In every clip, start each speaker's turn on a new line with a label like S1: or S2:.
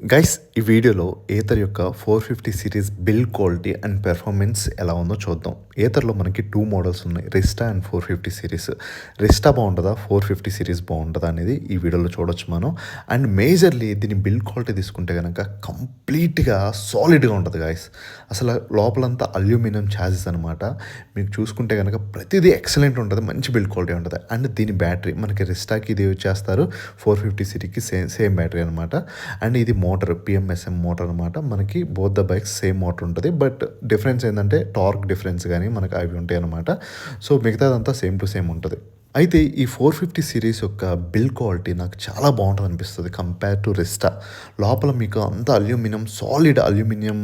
S1: Guys ఈ వీడియోలో Ather యొక్క 450 series build quality and performance ఎలా ఉందో చూద్దాం. ఏథర్లో మనకి 2 మోడల్స్ ఉన్నాయి, రిస్టా అండ్ 450 సిరీస్. రిస్టా బాగుంటుందా, 450 సిరీస్ బాగుంటుందా అనేది ఈ వీడియోలో చూడొచ్చు మనం. అండ్ మేజర్లీ దీని బిల్డ్ క్వాలిటీ తీసుకుంటే కనుక కంప్లీట్గా సాలిడ్గా ఉంటుంది గైస్. అసలు లోపలంతా అల్యూమినియం ఛాసిస్ అనమాట. మీకు చూసుకుంటే కనుక ప్రతిదీ ఎక్సలెంట్ ఉంటుంది, మంచి బిల్డ్ క్వాలిటీ ఉంటుంది. అండ్ దీని బ్యాటరీ మనకి రిస్టాకి ఇది యూజ్ చేస్తారు, 450 సిరీకి సేమ్ బ్యాటరీ అనమాట. అండ్ ఇది మోటార్ పిఎంఎస్ఎం మోటార్ అనమాట. మనకి both the bikes same motor ఉంటుంది, బట్ డిఫరెన్స్ ఏంటంటే టార్క్ డిఫరెన్స్ కానీ మనకి అవి ఉంటాయి అనమాట. సో మిగతాదంతా సేమ్ టు సేమ్ ఉంటుంది. అయితే ఈ 450 సిరీస్ యొక్క బిల్డ్ క్వాలిటీ నాకు చాలా బాగుంటుంది అనిపిస్తుంది కంపేర్ టు రిస్టా. లోపల మీకు అంత aluminium, solid aluminium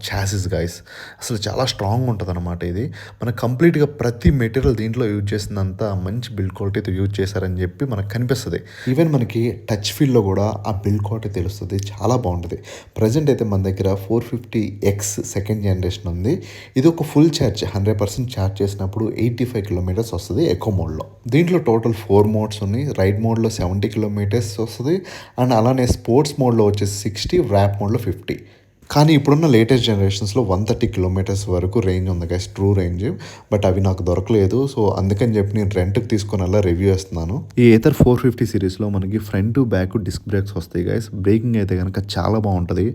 S1: chassis guys. అసలు చాలా స్ట్రాంగ్ ఉంటుంది అనమాట. ఇది మనకు కంప్లీట్గా ప్రతి మెటీరియల్ దీంట్లో యూజ్ చేసినంత మంచి బిల్డ్ క్వాలిటీతో యూజ్ చేశారని చెప్పి మనకు కనిపిస్తుంది. ఈవెన్ మనకి టచ్ ఫీల్డ్లో కూడా ఆ బిల్డ్ క్వాలిటీ తెలుస్తుంది, చాలా బాగుంటుంది. ప్రజెంట్ అయితే మన దగ్గర 450X సెకండ్ జనరేషన్ ఉంది. ఇది ఒక ఫుల్ ఛార్జ్ 100% ఛార్జ్ చేసినప్పుడు 85 కిలోమీటర్స్ వస్తుంది ఎకో మోడ్లో. దీంట్లో టోటల్ 4 మోడ్స్ ఉన్నాయి. రైడ్ మోడ్లో 70 కిలోమీటర్స్ వస్తుంది, అండ్ అలానే స్పోర్ట్స్ మోడ్లో వచ్చేసి 60, ర్యాప్ మోడ్లో 50. కానీ ఇప్పుడున్న లేటెస్ట్ జనరేషన్స్లో 130 కిలోమీటర్స్ వరకు రేంజ్ ఉంది గైస్, ట్రూ రేంజ్. బట్ అవి నాకు దొరకలేదు, సో అందుకని చెప్పి నేను రెంట్కి తీసుకొని అలా రివ్యూ చేస్తున్నాను. ఈ ఏథర్ 450 సిరీస్లో మనకి ఫ్రంట్ బ్యాక్ డిస్క్ బ్రేక్స్ వస్తాయి గైస్. బ్రేకింగ్ అయితే కనుక చాలా బాగుంటుంది,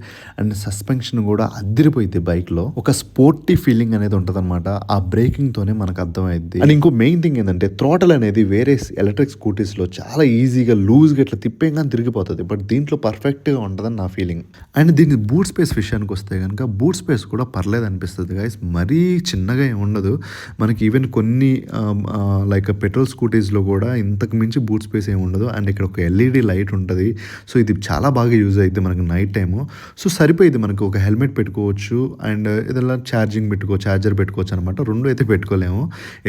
S1: అండ్ సస్పెన్షన్ కూడా అదిరిపోయింది బైక్లో. ఒక స్పోర్టీ ఫీలింగ్ అనేది ఉంటుంది అనమాట ఆ బ్రేకింగ్తోనే మనకు అర్థమైంది. అండ్ ఇంకో మెయిన్ థింగ్ ఏంటంటే థ్రాటల్ అనేది వేరే ఎలక్ట్రిక్ స్కూటీస్లో చాలా ఈజీగా లూజ్గా ఇట్లా తిప్పేగానే తిరిగిపోతుంది, బట్ దీంట్లో పర్ఫెక్ట్గా ఉంటుందని నా ఫీలింగ్. అండ్ దీని బూట్ స్పేస్ విషయానికి వస్తే కనుక బూట్ స్పేస్ కూడా పర్లేదు అనిపిస్తుంది గైస్. మరీ చిన్నగా ఏమి ఉండదు. మనకి ఈవెన్ కొన్ని లైక్ పెట్రోల్ స్కూటీస్లో కూడా ఇంతకు మించి బూట్ స్పేస్ ఏమి ఉండదు. అండ్ ఇక్కడ ఒక ఎల్ఈడి లైట్ ఉంటుంది, సో ఇది చాలా బాగా యూజ్ అవుతుంది మనకి నైట్ టైము. సో సరిపోయింది, మనకు ఒక హెల్మెట్ పెట్టుకోవచ్చు అండ్ ఏదైనా ఛార్జర్ పెట్టుకోవచ్చు అనమాట. రెండు అయితే పెట్టుకోలేము,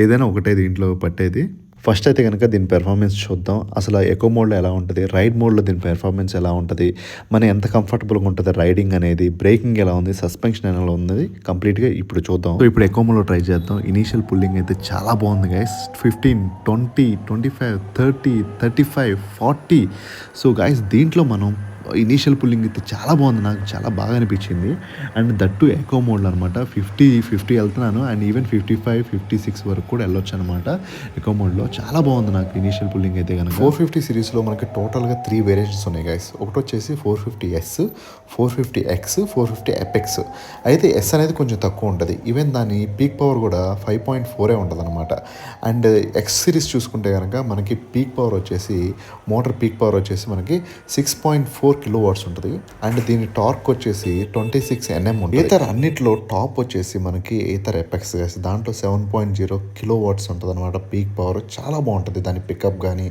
S1: ఏదైనా ఒకటే దీంట్లో పట్టేది. ఫస్ట్ అయితే కనుక దీని పెర్ఫార్మెన్స్ చూద్దాం. అసలు ఎకో మోడ్లో ఎలా ఉంటుంది, రైడ్ మోడ్లో దీని పెర్ఫార్మెన్స్ ఎలా ఉంటుంది, మన ఎంత కంఫర్టబుల్గా ఉంటుంది రైడింగ్ అనేది, బ్రేకింగ్ ఎలా ఉంది, సస్పెన్షన్ ఎలా ఉంది, కంప్లీట్గా ఇప్పుడు చూద్దాం. సో ఇప్పుడు ఎకో మోడ్లో ట్రై చేద్దాం. ఇనీషియల్ పుల్లింగ్ అయితే చాలా బాగుంది గైస్. 15, 20, 25, 30, 35, 40. సో గైస్ దీంట్లో మనం ఇనీషియల్ పుల్లింగ్ అయితే చాలా బాగుంది, నాకు చాలా బాగా అనిపించింది. అండ్ దట్టు ఎకో మోడ్లో అనమాట. 50 వెళ్తున్నాను, అండ్ ఈవెన్ 55, 56 వరకు కూడా వెళ్ళొచ్చు అనమాట ఎకో మోడ్లో. చాలా బాగుంది నాకు ఇనీషియల్ పుల్లింగ్ అయితే కనుక. 450 సిరీస్లో మనకి టోటల్గా 3 వేరియంట్స్ ఉన్నాయి గైస్. ఒకటి వచ్చేసి 450S, 450X, 450FX. అయితే ఎస్ అనేది కొంచెం తక్కువ ఉంటుంది. ఈవెన్ దాని పీక్ పవర్ కూడా 5.4 ఉంటుంది అనమాట. అండ్ ఎక్స్ సిరీస్ చూసుకుంటే కనుక మనకి పీక్ పవర్ వచ్చేసి, మోటార్ పీక్ పవర్ వచ్చేసి మనకి 6.4 కిలో వాట్స్ ఉంటుంది. అండ్ దీని టార్క్ వచ్చేసి 26 Nm ఉంటుంది. ఏథర్ అన్నిట్లో టాప్ వచ్చేసి మనకి ఏథర్ ఎపెక్స్ గైస్. దాంట్లో 7.0 కిలో వాట్స్ ఉంటుంది అనమాట పీక్ పవర్. చాలా బాగుంటుంది దాని పికప్ కానీ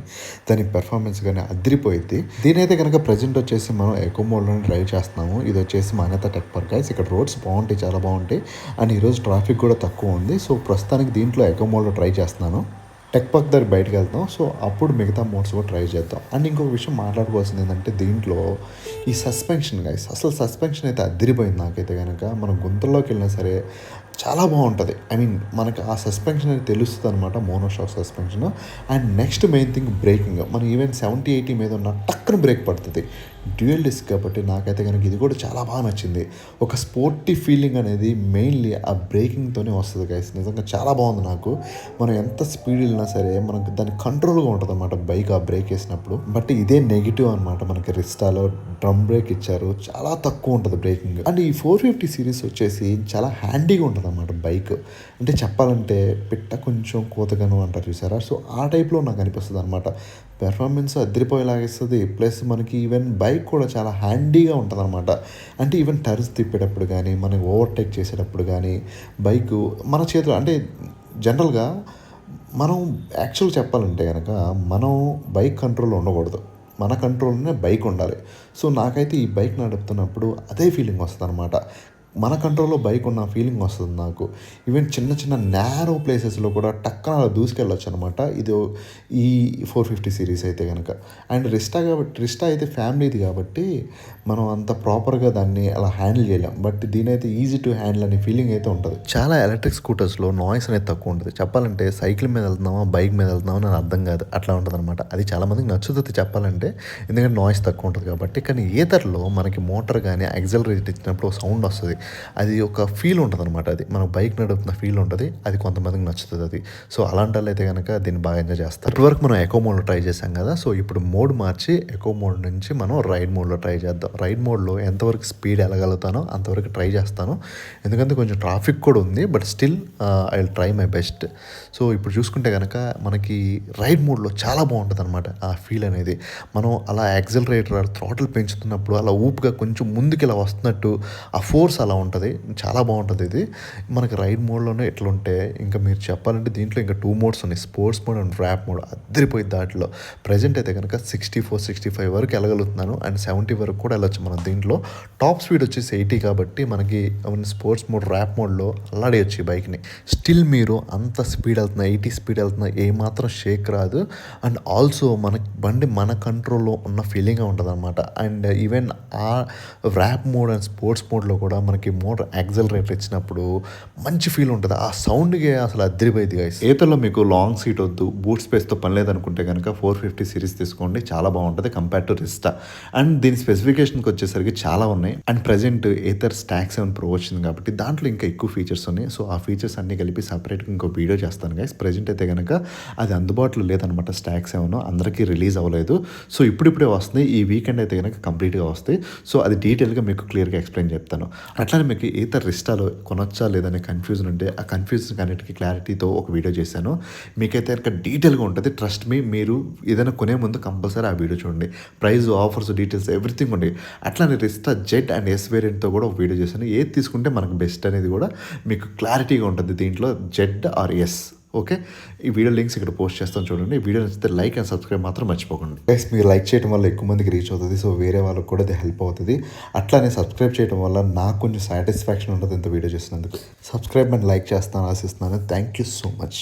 S1: దాని పెర్ఫార్మెన్స్ కానీ అదిరిపోయింది. దీని అయితే కనుక ప్రజెంట్ వచ్చేసి మనం ఎకో మోడ్లోనే డ్రైవ్ చేస్తున్నాము. ఇది వచ్చేసి మాన్యత టెక్ పార్క్ గైస్. ఇక్కడ రోడ్స్ బాగుంటాయి, చాలా బాగుంటాయి, అండ్ ఈరోజు ట్రాఫిక్ కూడా తక్కువ ఉంది. సో ప్రస్తుతానికి దీంట్లో ఎకో మోడ్లో ట్రై చేస్తున్నాను. టెక్ పార్క్ దగ్గర బయటకు వెళ్తాం, సో అప్పుడు మిగతా మోడ్స్ కూడా ట్రై చేద్దాం. అండ్ ఇంకొక విషయం మాట్లాడుకోవాల్సింది ఏంటంటే దీంట్లో ఈ సస్పెన్షన్ గైస్. అసలు సస్పెన్షన్ అయితే అదిరిపోయింది నాకైతే కనుక. మనం గుంతల్లోకి వెళ్ళినా సరే చాలా బాగుంటుంది. ఐ మీన్ మనకు ఆ సస్పెన్షన్ అనేది తెలుస్తుంది అనమాట, monoshock suspension. And next main thing breaking. మనం ఈవెన్ 70, 80 మీద ఉన్న టక్కున బ్రేక్ పడుతుంది. డ్యూయల్ డిస్క్ కాబట్టి నాకైతే కనుక ఇది కూడా చాలా బాగా నచ్చింది. ఒక స్పోర్టీ ఫీలింగ్ అనేది మెయిన్లీ ఆ బ్రేకింగ్తోనే వస్తుంది గైస్. నిజంగా చాలా బాగుంది నాకు. మనం ఎంత స్పీడ్ వెళ్ళినా సరే మనకు దాని కంట్రోల్గా ఉంటుంది అనమాట బైక్ ఆ బ్రేక్ వేసినప్పుడు. బట్ ఇదే నెగిటివ్ అనమాట. మనకి రిస్టాలో డ్రమ్ బ్రేక్ ఇచ్చారు, చాలా తక్కువ ఉంటుంది బ్రేకింగ్. అండ్ ఈ 450 సిరీస్ వచ్చేసి చాలా హ్యాండీగా ఉంటుంది అనమాట బైక్. అంటే చెప్పాలంటే పిట్ట కొంచెం కోతగాను అంటారు చూసారా, సో ఆ టైప్లో నాకు అనిపిస్తుంది అనమాట. పెర్ఫార్మెన్స్ అదిరిపోయేలాగిస్తుంది, ప్లస్ మనకి ఈవెన్ బైక్ కూడా చాలా హ్యాండీగా ఉంటుంది అనమాట. అంటే ఈవెన్ టర్న్స్ తిప్పేటప్పుడు కానీ, మనకి ఓవర్టేక్ చేసేటప్పుడు కానీ బైక్ మన చేతిలో, అంటే జనరల్గా మనం యాక్చువల్గా చెప్పాలంటే కనుక మనం బైక్ కంట్రోల్లో ఉండకూడదు, మన కంట్రోల్లోనే బైక్ ఉండాలి. సో నాకైతే ఈ బైక్ నడుపుతున్నప్పుడు అదే ఫీలింగ్ వస్తుంది అనమాట. మన కంట్రోల్‌లో బైక్ ఉన్న ఫీలింగ్ వస్తది నాకు. ఈవెన్ చిన్న చిన్న నేరో ప్లేసెస్‌లో కూడా టక్కన అలా దూసుకెళ్ళొచ్చనమాట. ఈ 450 సీరీస్ అయితే గనక. అండ్ రిస్టా అయితే ఫ్యామిలీది కాబట్టి మనం అంత ప్రాపర్‌గా దాన్ని అలా హ్యాండిల్ చేయలేం. బట్ దీనైతే ఈజీ టు హ్యాండిల్ అనే ఫీలింగ్ అయితే ఉంటది. చాలా ఎలక్ట్రిక్ స్కూటర్స్‌లో నాయిస్ అనేది తక్కువ ఉంటది. చెప్పాలంటే సైకిల్ మీద వెళ్తున్నామా, బైక్ మీద వెళ్తున్నామా అని అర్థం కాదు. అట్లా ఉంటదనమాట. అది చాలా మందికి నచ్చుతది చెప్పాలంటే. ఎందుకంటే నాయిస్ తక్కువ ఉంటది కాబట్టి. కానీ ఈథర్‌లో మనకి మోటార్ గాని యాక్సిలరేట్ ఇచ్చినప్పుడు సౌండ్ వస్తది. అది ఒక ఫీల్ ఉంటదనమాట అది. మనం బైక్ నడుపుతున్న ఫీల్ ఉంటది. అది కొంతమందికి నచ్చుతది అది. సో అలాంటోళ్ళైతే గనక దీన్ని బాగా ఎంజాయ్ చేస్తారు. ఇప్పటివరకు మనం ఎకో మోడ్‌లో ట్రై చేసాం కదా! సో ఇప్పుడు మోడ్ మార్చి ఎకో మోడ్ నుంచి మనం రైడ్ మోడ్‌లో ట్రై చేద్దాం. రైడ్ మోడ్‌లో ఎంతవరకు స్పీడ్ వెళ్ళగలుగుతానో అంతవరకు ట్రై చేస్తాను. ఎందుకంటే కొంచెం ట్రాఫిక్ కూడా ఉంది. But still I will try my best. So ఇప్పుడు చూసుకుంటే గనక మనకి రైడ్ మోడ్‌లో చాలా బావుంటదనమాట ఆ ఫీల్ అనేది. మనం అలా యాక్సిలరేటర్ థ్రాటిల్ పెంచుతున్నప్పుడు అలా ఊపుగా కొంచెం ముందుకు ఇలా వస్తున్నట్టు ఆ ఫోర్స్ అలా ఉంటది. చాలా బావుంటది ఇది. మనకి రైడ్ మోడ్‌లోనే ఇట్లుంటే ఇంకా మీరు చెప్పాలంటే దీంట్లో ఇంకా 2 మోడ్స్ ఉన్నాయి. Sports mode and rap mode అద్దరిపోయిద్ది దాంట్లో. ప్రెజెంట్ అయితే గనక 64, 65 వరకు వెళ్ళగలుగుతున్నాను. అండ్ 70 వరకు కూడా వెళ్ళొచ్చు మనం దీంట్లో. టాప్ స్పీడ్ వచ్చేసి 80 కాబట్టి మనకి స్పోర్ట్స్ మోడ్, ర్యాప్ మోడ్‌లో అల్లాడేయొచ్చు ఈ బైక్‌ని. స్టిల్ మీరు అంత స్పీడ్ వెళ్తున్నా, 80 స్పీడ్ వెళ్తున్నా ఏమాత్రం షేక్ రాదు. అండ్ ఆల్సో మనకి బండి మన కంట్రోల్‌లో ఉన్న ఫీలింగే ఉంటదనమాట. అండ్ ఈవెన్ ఆ ర్యాప్ మోడ్ అండ్ స్పోర్ట్స్ మోడ్‌లో కూడా మనకి మోటార్ యాక్సిలరేటర్ ఇచ్చినప్పుడు మంచి ఫీల్ ఉంటది. ఆ సౌండ్‌కే అసలు అద్దరిపోయిద్ది గైస్. ఈతర్‌లో మీకు లాంగ్ సీట్ వద్దు, బూట్ స్పేస్‌తో పని లేదనుకుంటే గనక 450 సీరీస్ తీసుకోండి. చాలా బాగుంటది కంపేర్ టు రిస్టా. అండ్ దీని స్పెసిఫికేషన్‌కి వచ్చేసరికి చాలా ఉన్నాయి. And present Ather stock 7 pro వచ్చింది కాబట్టి దాంట్లో ఇంకా ఎక్కువ ఫీచర్స్ ఉన్నాయి. సో ఆ ఫీచర్స్ అన్నీ కలిపి సెపరేట్‌గా ఇంకో వీడియో చేస్తాను గైస్. ప్రెజెంట్ అయితే గనక అది అందుబాటులో లేదనమాట స్టాక్ 7 అందరికీ రిలీజ్ అవ్వలేదు. సో ఇప్పుడిప్పుడే వస్తుంది. ఈ వీకెండ్ అయితే గనక కంప్లీట్‌గా వస్తాయి. సో అది డీటెయిల్‌గా మీకు క్లియర్‌గా ఎక్స్‌ప్లెయిన్ చెప్తాను. అట్లానే మీకు ఏథర్ రిస్టాలో కొనొచ్చా లేదనే కన్ఫ్యూజన్ ఉంటే ఆ కన్ఫ్యూజన్ అన్నిటికీ క్లారిటీతో ఒక వీడియో చేశాను. మీకైతే కనుక డీటెయిల్‌గా ఉంటుంది. ట్రస్ట్ మీ, మీరు ఏదైనా కొనే ముందు కంపల్సరీ ఆ వీడియో చూడండి. ప్రైస్, ఆఫర్స్, డీటెయిల్స్ ఎవ్రీథింగ్ ఉంటాయి. అట్లానే రిస్టా జెడ్ అండ్ ఎస్ వేరియంట్తో కూడా ఒక వీడియో చేశాను. ఏది తీసుకుంటే మనకు బెస్ట్ అనేది కూడా మీకు క్లారిటీగా ఉంటుంది దీంట్లో, జెడ్ ఆర్ ఎస్. ఓకే, ఈ వీడియో లింక్స్ ఇక్కడ పోస్ట్ చేస్తాను చూడండి. ఈ వీడియో నచ్చితే లైక్ అండ్ సబ్స్క్రైబ్ మాత్రం మర్చిపోకండి గైస్. మీరు లైక్ చేయడం వల్ల ఎక్కువ మందికి రీచ్ అవుతుంది. సో వేరే వాళ్ళకి కూడా అది హెల్ప్ అవుతుంది. అట్లానే సబ్స్క్రైబ్ చేయడం వల్ల నాకు కొంచెం సాటిస్ఫాక్షన్ ఉంటుంది ఇంత వీడియో చేసినందుకు. సబ్స్క్రైబ్ అండ్ లైక్ చేస్తాను ఆశిస్తున్నాను. Thank you so much.